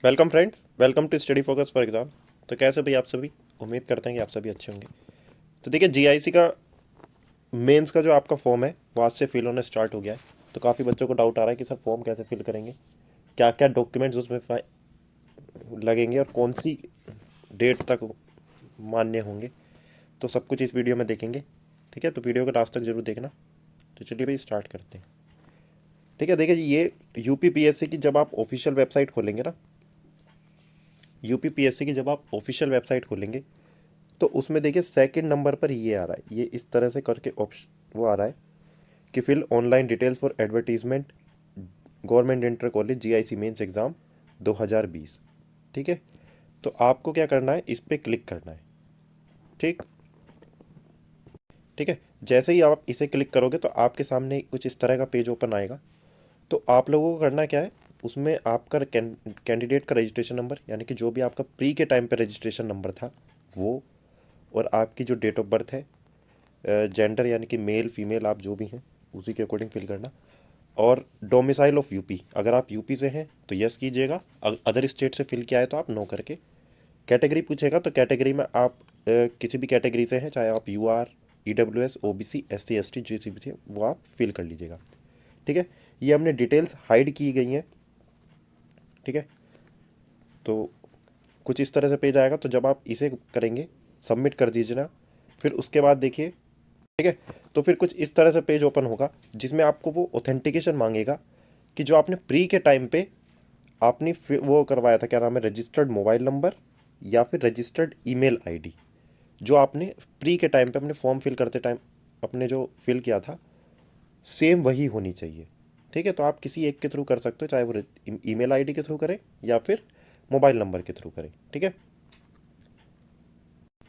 Welcome friends, welcome to study focus for exam. तो कैसे भाई आप सभी, उम्मीद करते हैं कि आप सभी अच्छे होंगे। तो देखिए जीआईसी का मेंस का जो आपका फॉर्म है वो आज से फिल होना स्टार्ट हो गया है। तो काफ़ी बच्चों को डाउट आ रहा है कि सर फॉर्म कैसे फिल करेंगे, क्या क्या डॉक्यूमेंट्स उसमें लगेंगे और कौन सी डेट तक मान्य होंगे। तो सब कुछ इस वीडियो में देखेंगे। ठीक है, तो वीडियो को लास्ट तक जरूर देखना। तो चलिए भाई स्टार्ट करते हैं। ठीक है, देखिए ये यूपीपीएससी की जब आप ऑफिशियल वेबसाइट खोलेंगे ना, यूपीपीएससी की जब आप ऑफिशियल वेबसाइट खोलेंगे तो उसमें देखिए सेकंड नंबर पर ये आ रहा है, ये इस तरह से करके ऑप्शन वो आ रहा है कि fill online details for advertisement government inter college GIC mains exam 2020। ठीक है, तो आपको क्या करना है, इस पर क्लिक करना है। ठीक ठीक है, जैसे ही आप इसे क्लिक करोगे तो आपके सामने कुछ इस तरह का पेज ओपन आएगा। तो आप लोगों को करना क्या है, उसमें आपका कैंडिडेट का रजिस्ट्रेशन नंबर, यानी कि जो भी आपका प्री के टाइम पे रजिस्ट्रेशन नंबर था वो, और आपकी जो डेट ऑफ बर्थ है, जेंडर यानी कि मेल फीमेल आप जो भी हैं उसी के अकॉर्डिंग फिल करना। और डोमिसाइल ऑफ यूपी, अगर आप यूपी से हैं तो यस कीजिएगा, अदर स्टेट से फिल किया है तो आप नो करके। कैटेगरी पूछेगा तो कैटेगरी में आप किसी भी कैटेगरी से हैं, चाहे आप U R, E W S, O B C, S C S T, G C B C, वो आप फिल कर लीजिएगा। ठीक है, ये हमने डिटेल्स हाइड की गई हैं। ठीक है, तो कुछ इस तरह से पेज आएगा। तो जब आप इसे करेंगे, सबमिट कर दीजिए ना, फिर उसके बाद देखिए। ठीक है, तो फिर कुछ इस तरह से पेज ओपन होगा जिसमें आपको वो ऑथेंटिकेशन मांगेगा कि जो आपने प्री के टाइम पे आपने वो करवाया था, क्या नाम है, रजिस्टर्ड मोबाइल नंबर या फिर रजिस्टर्ड ईमेल आईडी, जो आपने प्री के टाइम पे अपने फॉर्म फिल करते टाइम अपने जो फिल किया था, सेम वही होनी चाहिए। ठीक है, तो आप किसी एक के थ्रू कर सकते हो, चाहे वो ईमेल आईडी के थ्रू करें या फिर मोबाइल नंबर के थ्रू करें। ठीक है,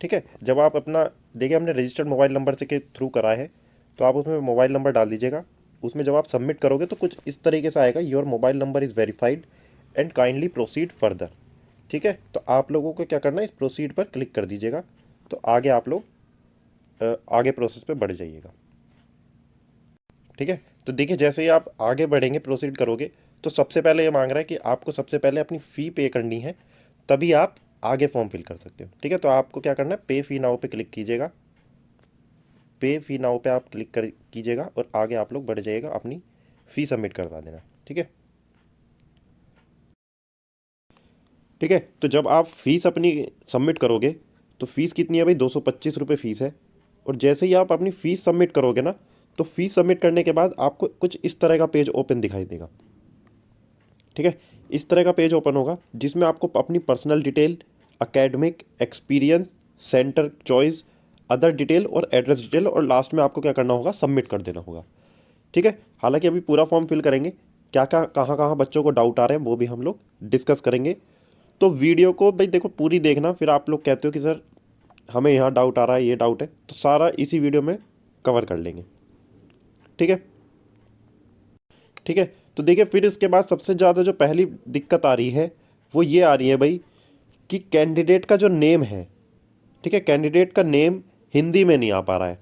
ठीक है, जब आप अपना देखिए हमने रजिस्टर्ड मोबाइल नंबर से के थ्रू करा है, तो आप उसमें मोबाइल नंबर डाल दीजिएगा। उसमें जब आप सबमिट करोगे तो कुछ इस तरीके से आएगा, your mobile number is verified and kindly proceed further. ठीक है, तो आप लोगों को क्या करना है, इस प्रोसीड पर क्लिक कर दीजिएगा। तो आगे आप लोग आगे प्रोसेस पे बढ़ जाइएगा। ठीक है, तो देखिए जैसे ही आप आगे बढ़ेंगे, प्रोसीड करोगे, तो सबसे पहले ये मांग रहा है कि आपको सबसे पहले अपनी फ़ी पे करनी है, तभी आप आगे फॉर्म फिल कर सकते हो। ठीक है, तो आपको क्या करना है, पे फी नाउ पे क्लिक कीजिएगा। पे फी नाउ पे आप क्लिक कर कीजिएगा और आगे आप लोग बढ़ जाइएगा, अपनी फ़ी सबमिट करवा देना। ठीक है, ठीक है, तो जब आप फीस अपनी सबमिट करोगे तो फीस कितनी है भाई, 225 रुपये फ़ीस है। और जैसे ही आप अपनी फ़ीस सबमिट करोगे ना, तो फीस सबमिट करने के बाद आपको कुछ इस तरह का पेज ओपन दिखाई देगा। ठीक है, इस तरह का पेज ओपन होगा जिसमें आपको अपनी personal detail, academic experience, centre choice, other detail और एड्रेस डिटेल, और लास्ट में आपको क्या करना होगा, सबमिट कर देना होगा। ठीक है, हालांकि अभी पूरा फॉर्म फिल करेंगे, क्या क्या कहाँ कहाँ बच्चों को डाउट आ रहे हैं वो भी हम लोग डिस्कस करेंगे। तो वीडियो को भाई देखो पूरी देखना, फिर आप लोग कहते हो कि सर हमें यहाँ डाउट आ रहा है, ये डाउट है, तो सारा इसी वीडियो में कवर कर लेंगे। ठीक है, ठीक है, तो देखिए फिर इसके बाद सबसे ज़्यादा जो पहली दिक्कत आ रही है वो ये आ रही है भाई कि कैंडिडेट का जो नेम है, ठीक है, कैंडिडेट का नेम हिंदी में नहीं आ पा रहा है।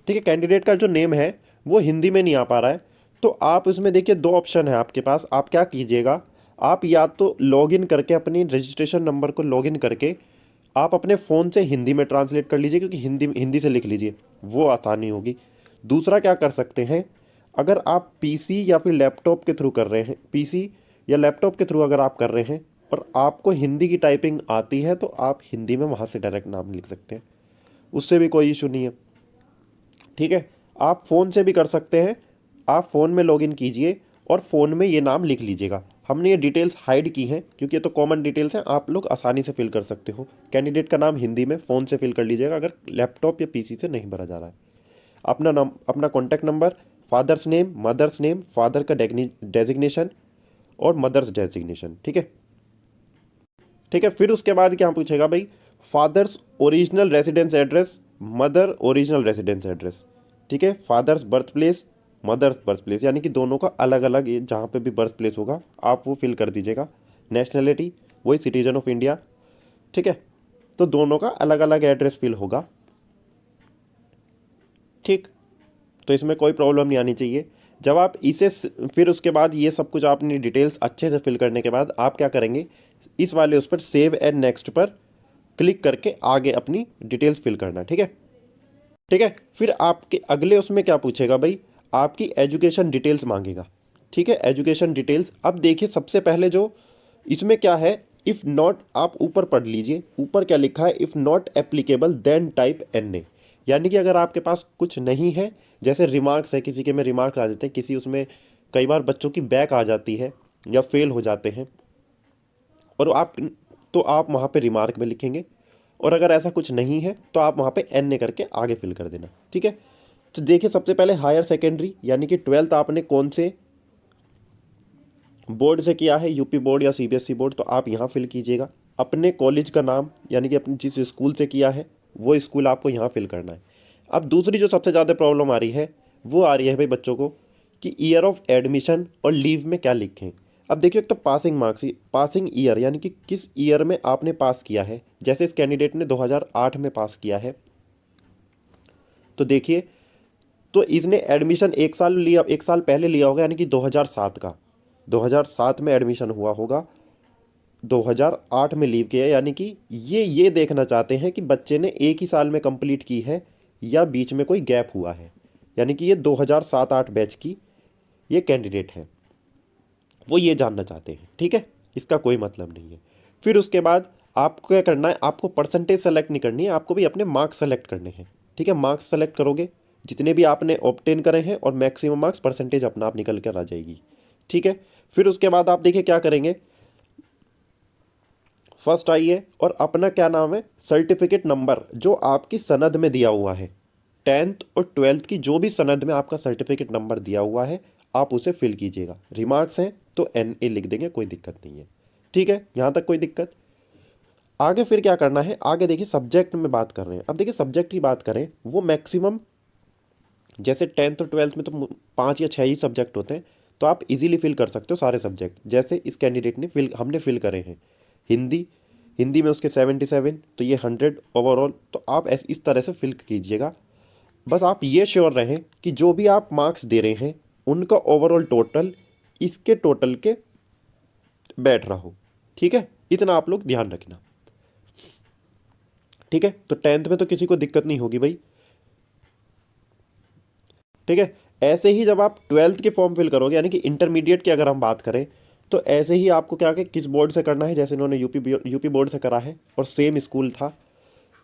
ठीक है, कैंडिडेट का जो नेम है वो हिंदी में नहीं आ पा रहा है। तो आप इसमें देखिए दो ऑप्शन है आपके पास, आप क्या कीजिएगा, आप या तो लॉगिन करके अपनी रजिस्ट्रेशन नंबर को लॉगिन करके आप अपने फ़ोन से हिंदी में ट्रांसलेट कर लीजिए, क्योंकि हिंदी हिंदी से लिख लीजिए, वो आसानी होगी। दूसरा क्या कर सकते हैं, अगर आप पीसी या फिर लैपटॉप के थ्रू कर रहे हैं, पीसी या लैपटॉप के थ्रू अगर आप कर रहे हैं और आपको हिंदी की टाइपिंग आती है, तो आप हिंदी में वहाँ से डायरेक्ट नाम लिख सकते हैं, उससे भी कोई इशू नहीं है। ठीक है, आप फ़ोन से भी कर सकते हैं, आप फ़ोन में लॉगिन कीजिए और फ़ोन में ये नाम लिख लीजिएगा। हमने ये डिटेल्स हाइड की हैं क्योंकि ये तो कॉमन डिटेल्स हैं, आप लोग आसानी से फिल कर सकते हो। कैंडिडेट का नाम हिंदी में फ़ोन से फिल कर लीजिएगा अगर लैपटॉप या पीसी से नहीं भरा जा रहा है। अपना नाम, अपना contact number, father's name, mother's name, father का डेजिग्नेशन और मदर्स डेजिग्नेशन। ठीक है, ठीक है, फिर उसके बाद क्या पूछेगा भाई, father's original residence address, mother original residence address. ठीक है, father's birth place, mother's birth place, यानी कि दोनों का अलग अलग, जहाँ पे भी बर्थ प्लेस होगा आप वो फिल कर दीजिएगा। नेशनलिटी वही सिटीजन ऑफ इंडिया। ठीक है, तो दोनों का अलग अलग एड्रेस फिल होगा। ठीक, तो इसमें कोई प्रॉब्लम नहीं आनी चाहिए। जब आप इसे फिर उसके बाद ये सब कुछ आपने डिटेल्स अच्छे से फिल करने के बाद आप क्या करेंगे, इस वाले उस पर सेव एंड नेक्स्ट पर क्लिक करके आगे अपनी डिटेल्स फिल करना। ठीक है, ठीक है। फिर आपके अगले उसमें क्या पूछेगा भाई, आपकी एजुकेशन डिटेल्स मांगेगा। ठीक है, एजुकेशन डिटेल्स। अब देखिए सबसे पहले जो इसमें क्या है, इफ़ नॉट, आप ऊपर पढ़ लीजिए, ऊपर क्या लिखा है, if not applicable then type NA। यानी कि अगर आपके पास कुछ नहीं है, जैसे रिमार्क्स है, किसी के में रिमार्क आ जाते हैं, किसी उसमें कई बार बच्चों की बैक आ जाती है या फेल हो जाते हैं, और आप, तो आप वहाँ पे रिमार्क में लिखेंगे। और अगर ऐसा कुछ नहीं है तो आप वहाँ पे NA करके आगे फिल कर देना। ठीक है, तो देखिए सबसे पहले हायर सेकेंडरी यानी कि 12th आपने कौन से बोर्ड से किया है, यूपी बोर्ड या CBSE बोर्ड, तो आप यहाँ फिल कीजिएगा। अपने कॉलेज का नाम यानी कि अपने जिस स्कूल से किया है वो स्कूल आपको यहाँ फिल करना है। अब दूसरी जो सबसे ज़्यादा प्रॉब्लम आ रही है वो आ रही है भाई बच्चों को कि ईयर ऑफ एडमिशन और लीव में क्या लिखें। अब देखिए एक तो पासिंग मार्क्स, पासिंग ईयर यानी कि किस ईयर में आपने पास किया है। जैसे इस कैंडिडेट ने 2008 में पास किया है, तो देखिए, तो इसने एडमिशन एक साल लिया, एक साल पहले लिया होगा यानी कि 2007 का, 2007 में एडमिशन हुआ होगा, 2008 में लीव किया, यानी कि ये देखना चाहते हैं कि बच्चे ने एक ही साल में कंप्लीट की है या बीच में कोई गैप हुआ है। यानी कि ये 2007-8 बैच की ये कैंडिडेट है, वो ये जानना चाहते हैं। ठीक है, इसका कोई मतलब नहीं है। फिर उसके बाद आपको क्या करना है, आपको परसेंटेज सेलेक्ट नहीं करनी है, आपको भी अपने मार्क्स सेलेक्ट करने हैं। ठीक है, मार्क्स सेलेक्ट करोगे जितने भी आपने ऑब्टेन करे हैं, और मैक्सिमम मार्क्स परसेंटेज अपना आप निकल कर आ जाएगी। ठीक है, फिर उसके बाद आप देखिए क्या करेंगे, फर्स्ट आइए और अपना क्या नाम है, सर्टिफिकेट नंबर जो आपकी सनद में दिया हुआ है, 10th और 12th की जो भी सनद में आपका सर्टिफिकेट नंबर दिया हुआ है आप उसे फिल कीजिएगा। रिमार्क्स हैं तो NA लिख देंगे, कोई दिक्कत नहीं है। ठीक है, यहाँ तक कोई दिक्कत। आगे फिर क्या करना है, आगे देखिए सब्जेक्ट में बात कर रहे हैं। अब देखिए सब्जेक्ट की बात करें, वो मैक्सिमम जैसे 10th और 12th में तो 5 या 6 ही सब्जेक्ट होते हैं, तो आप इजीली फिल कर सकते हो सारे सब्जेक्ट। जैसे इस कैंडिडेट ने हमने फिल करे हैं हिंदी, हिंदी में उसके 77, तो ये 100 ओवरऑल, तो आप ऐसे इस तरह से फिल कीजिएगा। बस आप ये श्योर रहें कि जो भी आप मार्क्स दे रहे हैं उनका ओवरऑल टोटल इसके टोटल के बैठ रहा हो। ठीक है, इतना आप लोग ध्यान रखना। ठीक है, तो 10th में तो किसी को दिक्कत नहीं होगी भाई। ठीक है, ऐसे ही जब आप 12th के फॉर्म फिल करोगे, यानी कि इंटरमीडिएट की अगर हम बात करें, तो ऐसे ही आपको क्या किस बोर्ड से करना है, जैसे इन्होंने यूपी बोर्ड से करा है और सेम स्कूल था,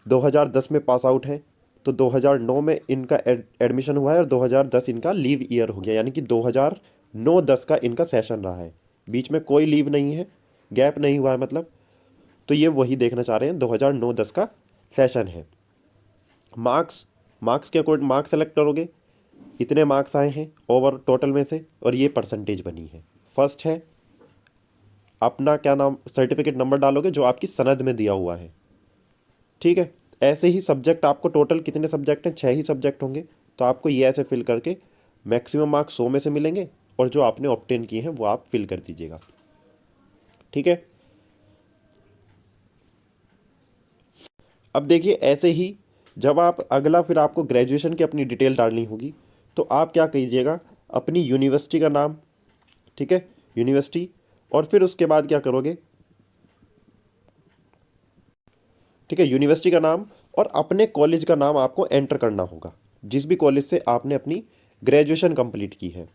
2010 में पास आउट है, तो 2009 में इनका एडमिशन हुआ है और 2010 इनका लीव ईयर हो गया, यानी कि 2009-10 का इनका सेशन रहा है, बीच में कोई लीव नहीं है, गैप नहीं हुआ है मतलब। तो ये वही देखना चाह रहे हैं, 2009-10 का सेशन है। मार्क्स, मार्क्स के अकॉर्डिंग मार्क्स सेलेक्ट करोगे, इतने मार्क्स आए हैं ओवर टोटल में से, और ये परसेंटेज बनी है। फर्स्ट है अपना क्या नाम, सर्टिफिकेट नंबर डालोगे जो आपकी सनद में दिया हुआ है। ठीक है, ऐसे ही सब्जेक्ट, आपको टोटल कितने सब्जेक्ट हैं, 6 ही सब्जेक्ट होंगे, तो आपको ये ऐसे फिल करके मैक्सिमम मार्क्स 100 में से मिलेंगे, और जो आपने ऑब्टेन किए हैं वो आप फिल कर दीजिएगा। ठीक है, अब देखिए ऐसे ही जब आप अगला, फिर आपको ग्रेजुएशन की अपनी डिटेल डालनी होगी, तो आप क्या कीजिएगा, अपनी यूनिवर्सिटी का नाम, ठीक है, यूनिवर्सिटी, और फिर उसके बाद क्या करोगे, ठीक है, यूनिवर्सिटी का नाम और अपने कॉलेज का नाम आपको एंटर करना होगा, जिस भी कॉलेज से आपने अपनी ग्रेजुएशन कंप्लीट की है।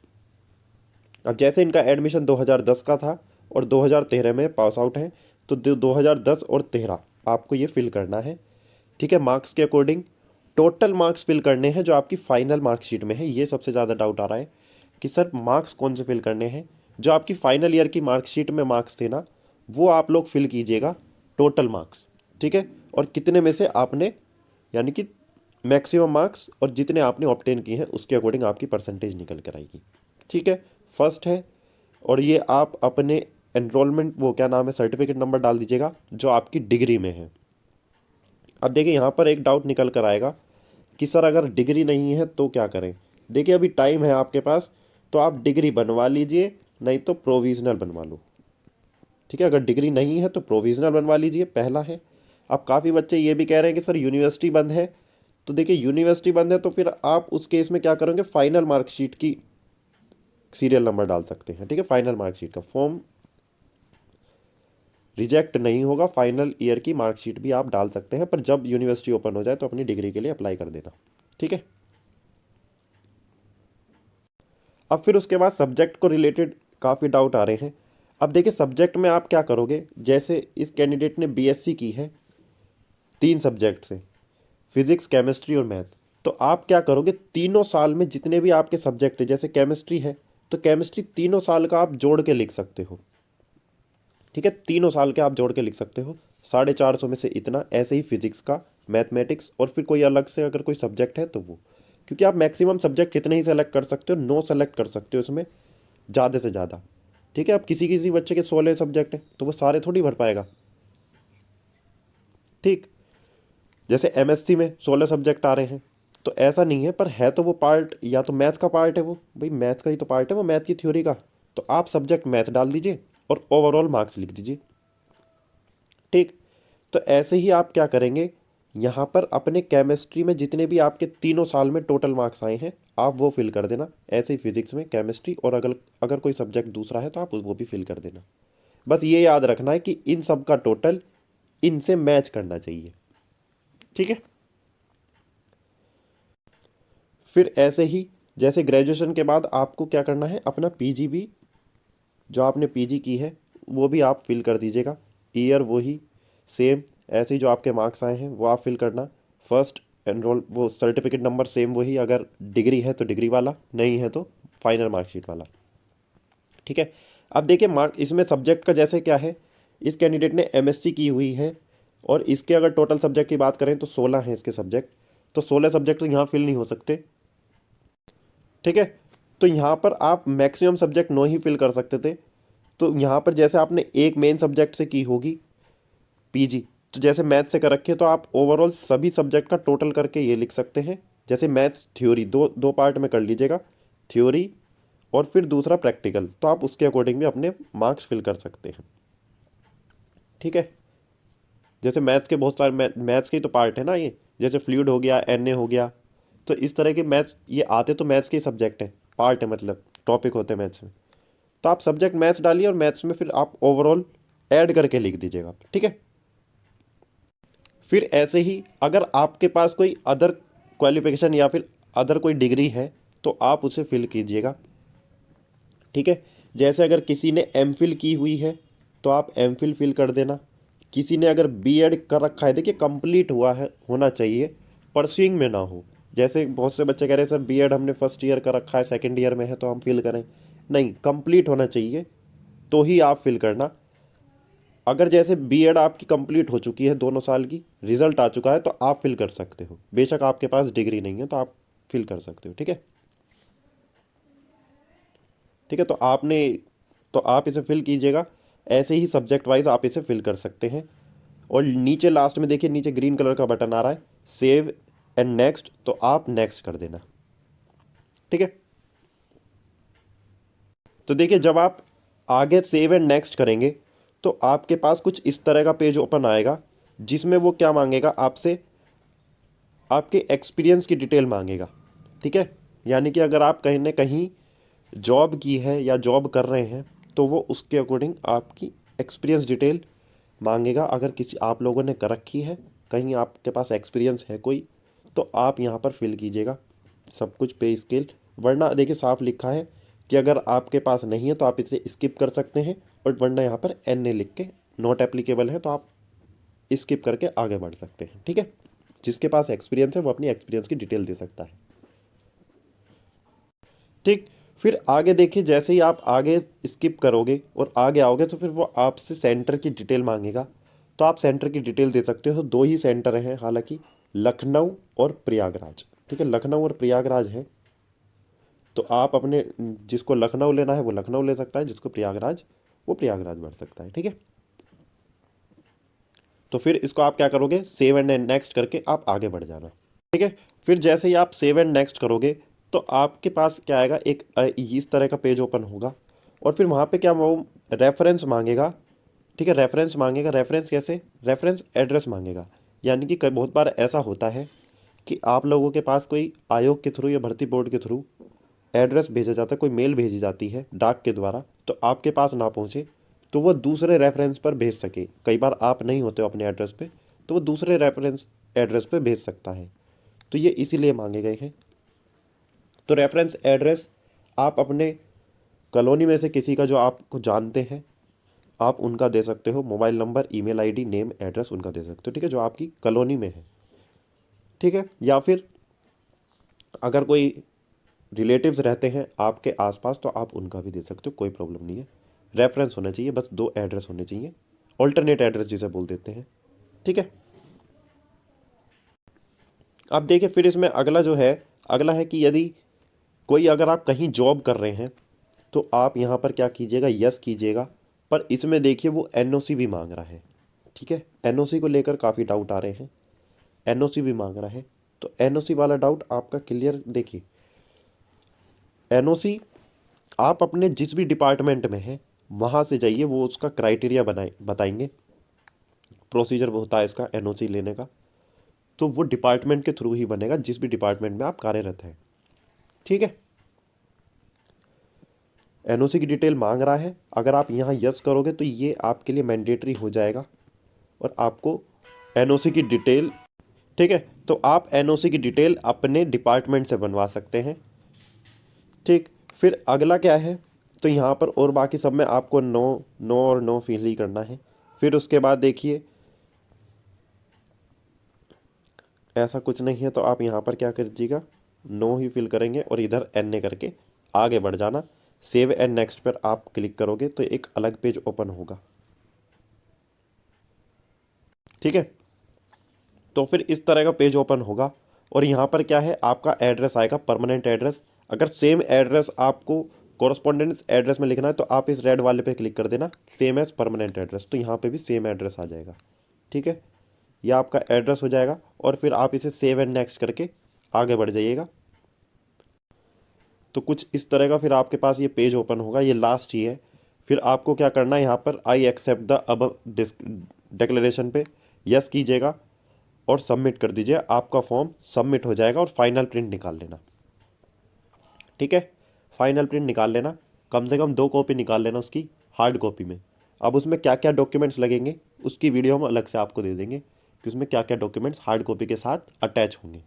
अब जैसे इनका एडमिशन 2010 का था और 2013 में पास आउट है, तो 2010 और 13 आपको ये फिल करना है। ठीक है, मार्क्स के अकॉर्डिंग टोटल मार्क्स फिल करने हैं जो आपकी फाइनल मार्कशीट में है। ये सबसे ज़्यादा डाउट आ रहा है कि सर मार्क्स कौन से फिल करने हैं, जो आपकी फाइनल ईयर की मार्कशीट में मार्क्स थे ना, वो आप लोग फिल कीजिएगा, टोटल मार्क्स। ठीक है, और कितने में से आपने, यानी कि मैक्सिमम मार्क्स और जितने आपने ऑब्टेन किए हैं उसके अकॉर्डिंग आपकी परसेंटेज निकल कर आएगी। ठीक है, फर्स्ट है, और ये आप अपने एनरोलमेंट, वो क्या नाम है, सर्टिफिकेट नंबर डाल दीजिएगा जो आपकी डिग्री में है। अब देखिए यहाँ पर एक डाउट निकल कर आएगा कि सर अगर डिग्री नहीं है तो क्या करें। देखिए अभी टाइम है आपके पास, तो आप डिग्री बनवा लीजिए, नहीं तो प्रोविज़नल बनवा लो। ठीक है, अगर डिग्री नहीं है तो प्रोविज़नल बनवा लीजिए, पहला है। अब काफ़ी बच्चे ये भी कह रहे हैं कि सर यूनिवर्सिटी बंद है, तो देखिए यूनिवर्सिटी बंद है तो फिर आप उस केस में क्या करोगे, फाइनल मार्कशीट की सीरियल नंबर डाल सकते हैं। ठीक है, फाइनल मार्कशीट का फॉर्म रिजेक्ट नहीं होगा, फाइनल ईयर की मार्कशीट भी आप डाल सकते हैं, पर जब यूनिवर्सिटी ओपन हो जाए तो अपनी डिग्री के लिए अप्लाई कर देना। ठीक है, अब फिर उसके बाद सब्जेक्ट को रिलेटेड काफ़ी डाउट आ रहे हैं। अब देखिए सब्जेक्ट में आप क्या करोगे, जैसे इस कैंडिडेट ने बीएससी की है 3 सब्जेक्ट से, फिजिक्स केमिस्ट्री और मैथ, तो आप क्या करोगे, तीनों साल में जितने भी आपके सब्जेक्ट थे, जैसे केमिस्ट्री है तो केमिस्ट्री तीनों साल का आप जोड़ के लिख सकते हो। ठीक है, तीनों साल के आप जोड़ के लिख सकते हो, 450 में से इतना। ऐसे ही फिजिक्स का, मैथमेटिक्स, और फिर कोई अलग से अगर कोई सब्जेक्ट है तो वो, क्योंकि आप मैक्सिमम सब्जेक्ट कितने ही सेलेक्ट कर सकते हो, 9 सेलेक्ट कर सकते हो उसमें ज़्यादा से ज़्यादा। ठीक है, अब किसी किसी बच्चे के 16 सब्जेक्ट हैं तो वो सारे थोड़ी भर पाएगा। ठीक, जैसे एमएससी में 16 सब्जेक्ट आ रहे हैं, तो ऐसा नहीं है, पर है तो वो पार्ट, या तो मैथ्स का पार्ट है, वो भाई मैथ्स का ही तो पार्ट है वो, मैथ की थ्योरी का। तो आप सब्जेक्ट मैथ डाल दीजिए और ओवरऑल मार्क्स लिख दीजिए। ठीक, तो ऐसे ही आप क्या करेंगे, यहाँ पर अपने केमिस्ट्री में जितने भी आपके तीनों साल में टोटल मार्क्स आए हैं आप वो फिल कर देना। ऐसे ही फिजिक्स में, केमिस्ट्री, और अगर अगर कोई सब्जेक्ट दूसरा है तो आप वो भी फिल कर देना। बस ये याद रखना है कि इन सब का टोटल इनसे मैच करना चाहिए। ठीक है, फिर ऐसे ही जैसे ग्रेजुएशन के बाद आपको क्या करना है, अपना पीजी भी, जो आपने पीजी की है वो भी आप फिल कर दीजिएगा। ईयर वही सेम, ऐसे ही जो आपके मार्क्स आए हैं वो आप फिल करना। फर्स्ट एनरोल, वो सर्टिफिकेट नंबर सेम वही, अगर डिग्री है तो डिग्री वाला, नहीं है तो फाइनल मार्कशीट वाला। ठीक है, अब देखिए मार्क इसमें सब्जेक्ट का जैसे क्या है, इस कैंडिडेट ने एमएससी की हुई है और इसके अगर टोटल सब्जेक्ट की बात करें तो 16 हैं इसके सब्जेक्ट, तो 16 सब्जेक्ट तो यहाँ फिल नहीं हो सकते। ठीक है, तो यहाँ पर आप मैक्सिमम सब्जेक्ट 9 ही फिल कर सकते थे। तो यहाँ पर जैसे आपने एक मेन सब्जेक्ट से की होगी पीजी, तो जैसे मैथ से कर रखी है तो आप ओवरऑल सभी सब्जेक्ट का टोटल करके ये लिख सकते हैं। जैसे मैथ्स थ्योरी दो दो पार्ट में कर लीजिएगा, थ्योरी और फिर दूसरा प्रैक्टिकल, तो आप उसके अकॉर्डिंग भी अपने मार्क्स फिल कर सकते हैं। ठीक है, जैसे मैथ्स के बहुत सारे मैथ्स के ही तो पार्ट है ना ये, जैसे फ्लूइड हो गया, एनए हो गया, तो इस तरह के मैथ्स ये आते तो मैथ्स के सब्जेक्ट हैं, पार्ट है मतलब टॉपिक होते हैं मैथ्स में। तो आप सब्जेक्ट मैथ्स डालिए और मैथ्स में फिर आप ओवरऑल ऐड करके लिख दीजिएगा। ठीक है, फिर ऐसे ही अगर आपके पास कोई अदर क्वालिफिकेशन या फिर अदर कोई डिग्री है तो आप उसे फिल कीजिएगा। ठीक है, जैसे अगर किसी ने एमफिल की हुई है तो आप एमफिल फिल कर देना। किसी ने अगर बीएड कर रखा है, देखिए कंप्लीट हुआ है होना चाहिए, परस्यूइंग में ना हो। जैसे बहुत से बच्चे कह रहे हैं सर बीएड हमने फर्स्ट ईयर कर रखा है, सेकंड ईयर में है तो हम फिल करें, नहीं, कंप्लीट होना चाहिए तो ही आप फिल करना। अगर जैसे बीएड आपकी कंप्लीट हो चुकी है 2 साल की, रिजल्ट आ चुका है, तो आप फिल कर सकते हो, बेशक आपके पास डिग्री नहीं है तो आप फिल कर सकते हो। ठीक है, ठीक है, तो आप इसे फिल कीजिएगा। ऐसे ही सब्जेक्ट वाइज आप इसे फिल कर सकते हैं। और नीचे लास्ट में देखिए, नीचे ग्रीन कलर का बटन आ रहा है सेव एंड नेक्स्ट, तो आप नेक्स्ट कर देना। ठीक है, तो देखिए जब आप आगे सेव एंड नेक्स्ट करेंगे तो आपके पास कुछ इस तरह का पेज ओपन आएगा, जिसमें वो क्या मांगेगा आपसे, आपके एक्सपीरियंस की डिटेल मांगेगा। ठीक है, यानी कि अगर आप कहीं ना कहीं जॉब की है या जॉब कर रहे हैं तो वो उसके अकॉर्डिंग आपकी एक्सपीरियंस डिटेल मांगेगा। अगर किसी आप लोगों ने कर रखी है, कहीं आपके पास एक्सपीरियंस है कोई, तो आप यहाँ पर फिल कीजिएगा सब कुछ पे स्केल। वरना देखिए साफ लिखा है कि अगर आपके पास नहीं है तो आप इसे स्किप कर सकते हैं, और वरना यहाँ पर एन ए लिख के नॉट एप्लीकेबल है तो आप स्किप करके आगे बढ़ सकते हैं। ठीक है, जिसके पास एक्सपीरियंस है वो अपनी एक्सपीरियंस की डिटेल दे सकता है। ठीक, फिर आगे देखिए, जैसे ही आप आगे स्किप करोगे और आगे आओगे तो फिर वो आपसे सेंटर की डिटेल मांगेगा, तो आप सेंटर की डिटेल दे सकते हो। दो ही सेंटर हैं हालांकि, लखनऊ और प्रयागराज। ठीक है, लखनऊ और प्रयागराज है, तो आप अपने जिसको लखनऊ लेना है वो लखनऊ ले सकता है, जिसको प्रयागराज वो प्रयागराज बढ़ सकता है। ठीक है, तो फिर इसको आप क्या करोगे, सेव एंड नेक्स्ट करके आप आगे बढ़ जाना। ठीक है, फिर जैसे ही आप सेव एंड नेक्स्ट करोगे तो आपके पास क्या आएगा, एक इस तरह का पेज ओपन होगा, और फिर वहाँ पे क्या वो रेफरेंस मांगेगा। ठीक है, रेफरेंस मांगेगा, रेफरेंस कैसे, रेफरेंस एड्रेस मांगेगा। यानी कि बहुत बार ऐसा होता है कि आप लोगों के पास कोई आयोग के थ्रू या भर्ती बोर्ड के थ्रू एड्रेस भेजा जाता है, कोई मेल भेजी जाती है डाक के द्वारा, तो आपके पास ना पहुँचे, तो वो दूसरे रेफरेंस पर भेज सके। कई बार आप नहीं होते हो अपने एड्रेस पे, तो वो दूसरे रेफरेंस एड्रेस पे भेज सकता है। तो ये इसीलिए मांगे गए हैं। तो रेफरेंस एड्रेस आप अपने कॉलोनी में से किसी का जो आपको जानते हैं, आप उनका दे सकते हो। Mobile number, email ID, name, address उनका दे सकते हो, ठीक है, जो आपकी कॉलोनी में है, ठीक है। या फिर अगर कोई रिलेटिव्स रहते हैं आपके आसपास, तो आप उनका भी दे सकते हो, कोई प्रॉब्लम नहीं है। रेफरेंस होना चाहिए, बस 2 एड्रेस होने चाहिए, ऑल्टरनेट एड्रेस जिसे बोल देते हैं, ठीक है। अब देखिए फिर इसमें अगला है कि यदि कोई, अगर आप कहीं जॉब कर रहे हैं, तो आप यहाँ पर क्या कीजिएगा, यस कीजिएगा। पर इसमें देखिए वो एनओसी भी मांग रहा है, ठीक है। एनओसी को लेकर काफ़ी डाउट आ रहे हैं, एनओसी भी मांग रहा है। तो एनओसी वाला डाउट आपका क्लियर देखिए। एनओसी आप अपने जिस भी डिपार्टमेंट में हैं वहाँ से जाइए, वो उसका क्राइटेरिया बताएंगे, प्रोसीजर वो होता है इसका एनओसी लेने का। तो वो डिपार्टमेंट के थ्रू ही बनेगा, जिस भी डिपार्टमेंट में आप कार्यरत हैं, ठीक है। एनओसी की डिटेल मांग रहा है, अगर आप यहाँ यस करोगे तो ये आपके लिए मैंडेटरी हो जाएगा और आपको एनओसी की डिटेल, ठीक है। तो आप एनओसी की डिटेल अपने डिपार्टमेंट से बनवा सकते हैं, ठीक। फिर अगला क्या है, तो यहाँ पर और बाकी सब में आपको नो नो और नो फिल ही करना है। फिर उसके बाद देखिए ऐसा कुछ नहीं है, तो आप यहाँ पर क्या करिएगा, नो ही फिल करेंगे और इधर एन करके आगे बढ़ जाना। सेव एंड नेक्स्ट पर आप क्लिक करोगे तो एक अलग पेज ओपन होगा, ठीक है। तो फिर इस तरह का पेज ओपन होगा और यहाँ पर क्या है, आपका एड्रेस आएगा, परमानेंट एड्रेस। अगर सेम एड्रेस आपको कॉरस्पॉन्डेंस एड्रेस में लिखना है, तो आप इस रेड वाले पे क्लिक कर देना, सेम एज परमानेंट एड्रेस, तो यहाँ पे भी सेम एड्रेस आ जाएगा, ठीक है। ये आपका एड्रेस हो जाएगा और फिर आप इसे सेव एंड नेक्स्ट करके आगे बढ़ जाइएगा। तो कुछ इस तरह का फिर आपके पास ये पेज ओपन होगा, ये लास्ट ही है। फिर आपको क्या करना है, यहाँ पर आई एक्सेप्ट द अब डिक्लेरेशन पे यस कीजिएगा और सबमिट कर दीजिए। आपका फॉर्म सबमिट हो जाएगा और फाइनल प्रिंट निकाल लेना, ठीक है। फाइनल प्रिंट निकाल लेना, कम से कम 2 कॉपी निकाल लेना उसकी, हार्ड कॉपी में। अब उसमें क्या क्या डॉक्यूमेंट्स लगेंगे उसकी वीडियो हम अलग से आपको दे देंगे कि उसमें क्या क्या डॉक्यूमेंट्स हार्ड कॉपी के साथ अटैच होंगे,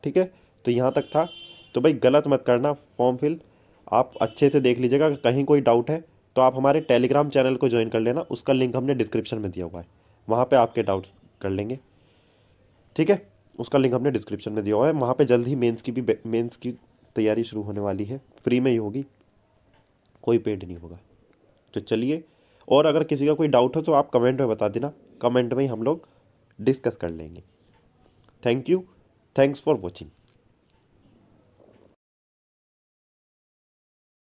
ठीक है। तो यहाँ तक था। तो भाई गलत मत करना फॉर्म फिल, आप अच्छे से देख लीजिएगा। अगर कहीं कोई डाउट है तो आप हमारे टेलीग्राम चैनल को ज्वाइन कर लेना, उसका लिंक हमने डिस्क्रिप्शन में दिया हुआ है, वहाँ पे आपके डाउट कर लेंगे, ठीक है। उसका लिंक हमने डिस्क्रिप्शन में दिया हुआ है। वहाँ पे जल्द ही मेंस की तैयारी शुरू होने वाली है, फ्री में ही होगी, कोई पेड नहीं होगा। तो चलिए, और अगर किसी का कोई डाउट हो तो आप कमेंट में बता देना, कमेंट में ही हम लोग डिस्कस कर लेंगे। Thank you, thanks for watching.